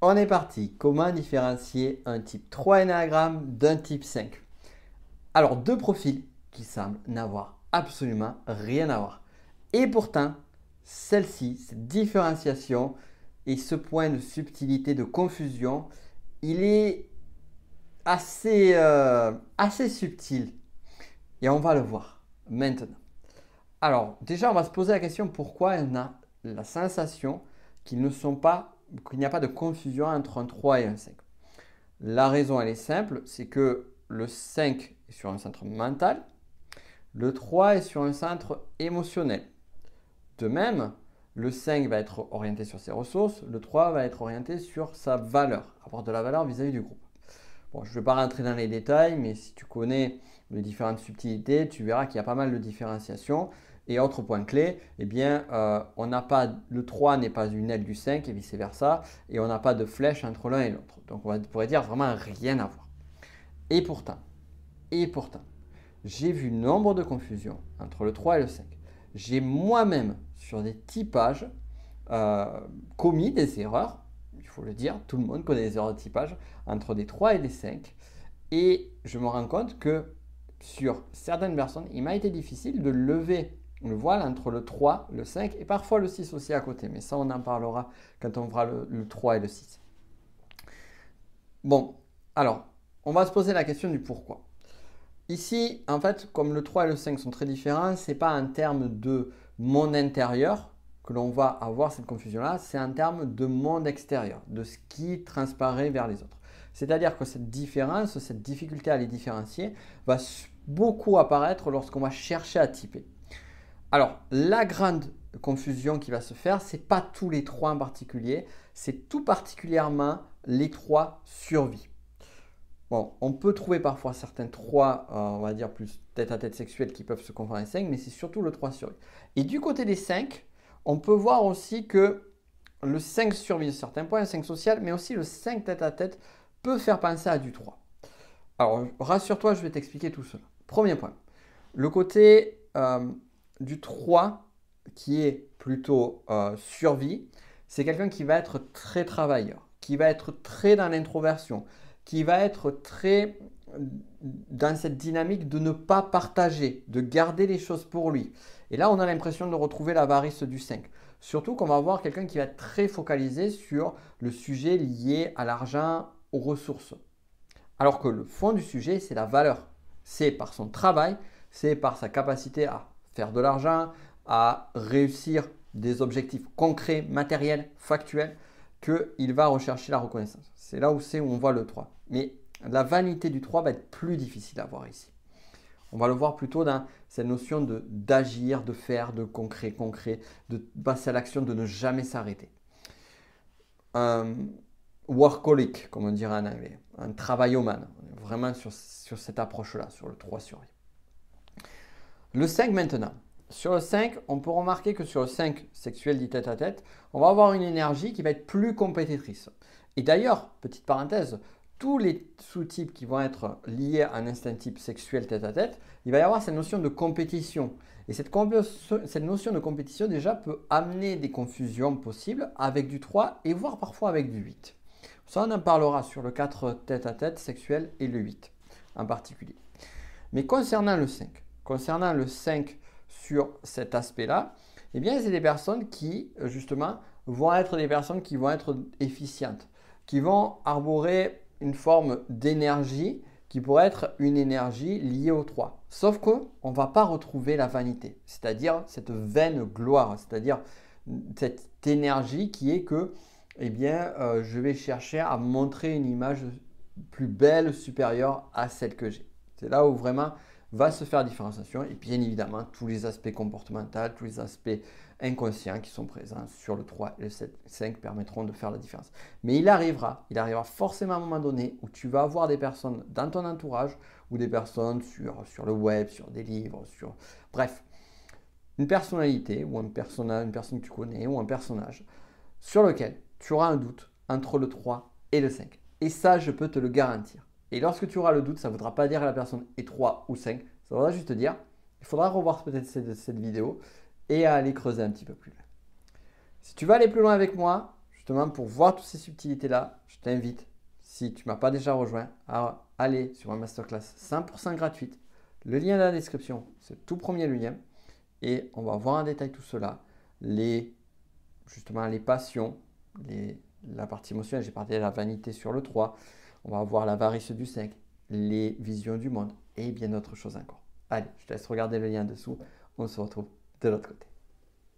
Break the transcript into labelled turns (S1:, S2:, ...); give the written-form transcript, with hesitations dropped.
S1: On est parti. Comment différencier un type 3 énéagramme d'un type 5? Alors, deux profils qui semblent n'avoir absolument rien à voir. Et pourtant, celle-ci, cette différenciation et ce point de subtilité, de confusion, il est assez subtil. Et on va le voir maintenant. Alors, déjà, on va se poser la question pourquoi on a la sensation qu'il n'y a pas de confusion entre un 3 et un 5. La raison, elle est simple, c'est que le 5 est sur un centre mental, le 3 est sur un centre émotionnel. De même, le 5 va être orienté sur ses ressources, le 3 va être orienté sur sa valeur, avoir de la valeur vis-à-vis du groupe. Bon, je ne vais pas rentrer dans les détails, mais si tu connais les différentes subtilités, tu verras qu'il y a pas mal de différenciations. Et autre point clé, eh bien, le 3 n'est pas une aile du 5 et vice-versa, et on n'a pas de flèche entre l'un et l'autre. Donc on pourrait dire vraiment rien à voir. Et pourtant, j'ai vu nombre de confusions entre le 3 et le 5. J'ai moi-même, sur des typages, commis des erreurs, il faut le dire, tout le monde connaît les erreurs de typage, entre des 3 et des 5. Et je me rends compte que sur certaines personnes, il m'a été difficile de lever le voile entre le 3, le 5 et parfois le 6 aussi à côté. Mais ça, on en parlera quand on fera le 3 et le 6. Bon, alors, on va se poser la question du pourquoi. Ici, en fait, comme le 3 et le 5 sont très différents, ce n'est pas en termes de monde intérieur que l'on va avoir cette confusion-là, c'est en termes de monde extérieur, de ce qui transparaît vers les autres. C'est-à-dire que cette différence, cette difficulté à les différencier va beaucoup apparaître lorsqu'on va chercher à typer. Alors, la grande confusion qui va se faire, ce n'est pas tous les 3 en particulier, c'est tout particulièrement les 3 survie. Bon, on peut trouver parfois certains 3, on va dire plus tête-à-tête sexuels qui peuvent se confondre avec 5, mais c'est surtout le 3 survie. Et du côté des 5, on peut voir aussi que le 5 survit à certains points, le 5 social, mais aussi le 5 tête-à-tête peut faire penser à du 3. Alors, rassure-toi, je vais t'expliquer tout cela. Premier point, le côté du 3 qui est plutôt survie, c'est quelqu'un qui va être très travailleur, qui va être très dans l'introversion, qui va être très dans cette dynamique de ne pas partager, de garder les choses pour lui. Et là, on a l'impression de retrouver l'avarice du 5. Surtout qu'on va voir quelqu'un qui va être très focalisé sur le sujet lié à l'argent, aux ressources. Alors que le fond du sujet, c'est la valeur. C'est par son travail, c'est par sa capacité à faire de l'argent, à réussir des objectifs concrets, matériels, factuels, qu'il va rechercher la reconnaissance. C'est là où on voit le 3. Mais la vanité du 3 va être plus difficile à voir ici. On va le voir plutôt dans cette notion d'agir, de faire, de concret, de passer à l'action, de ne jamais s'arrêter. Un workaholic, comme on dirait en anglais, un travaillomane, vraiment sur cette approche-là, sur le 3 survie. Le 5 maintenant. Sur le 5, on peut remarquer que sur le 5 sexuel dit tête-à-tête, on va avoir une énergie qui va être plus compétitrice. Et d'ailleurs, petite parenthèse, tous les sous-types qui vont être liés à un instinct type sexuel tête-à-tête, il va y avoir cette notion de compétition. Et cette notion de compétition déjà peut amener des confusions possibles avec du 3 et voire parfois avec du 8. Ça, on en parlera sur le 4 tête-à-tête sexuel et le 8 en particulier. Mais concernant le 5 sur cet aspect-là, eh bien, c'est des personnes qui, justement, vont être des personnes qui vont être efficientes, qui vont arborer une forme d'énergie qui pourrait être une énergie liée au 3. Sauf qu'on ne va pas retrouver la vanité, c'est-à-dire cette vaine gloire, c'est-à-dire cette énergie qui est que, eh bien, je vais chercher à montrer une image plus belle, supérieure à celle que j'ai. C'est là où vraiment va se faire la différenciation et bien évidemment tous les aspects comportementaux, tous les aspects inconscients qui sont présents sur le 3 et le 5 permettront de faire la différence. Mais il arrivera forcément à un moment donné où tu vas avoir des personnes dans ton entourage ou des personnes sur le web, sur des livres, bref, une personnalité ou une personne que tu connais ou un personnage sur lequel tu auras un doute entre le 3 et le 5. Et ça, je peux te le garantir. Et lorsque tu auras le doute, ça ne voudra pas dire que la personne est 3 ou 5. Ça voudra juste te dire, il faudra revoir peut-être cette vidéo et aller creuser un petit peu plus loin. Si tu veux aller plus loin avec moi, je justement pour voir toutes ces subtilités-là, je t'invite, si tu ne m'as pas déjà rejoint, à aller sur ma masterclass 100% gratuite. Le lien est dans la description, c'est le tout premier lien. Et on va voir en détail tout cela, justement les passions, la partie émotionnelle, j'ai parlé de la vanité sur le 3, on va voir l'avarice du 5, les visions du monde et bien d'autres choses encore. Allez, je te laisse regarder le lien dessous, on se retrouve de l'autre côté.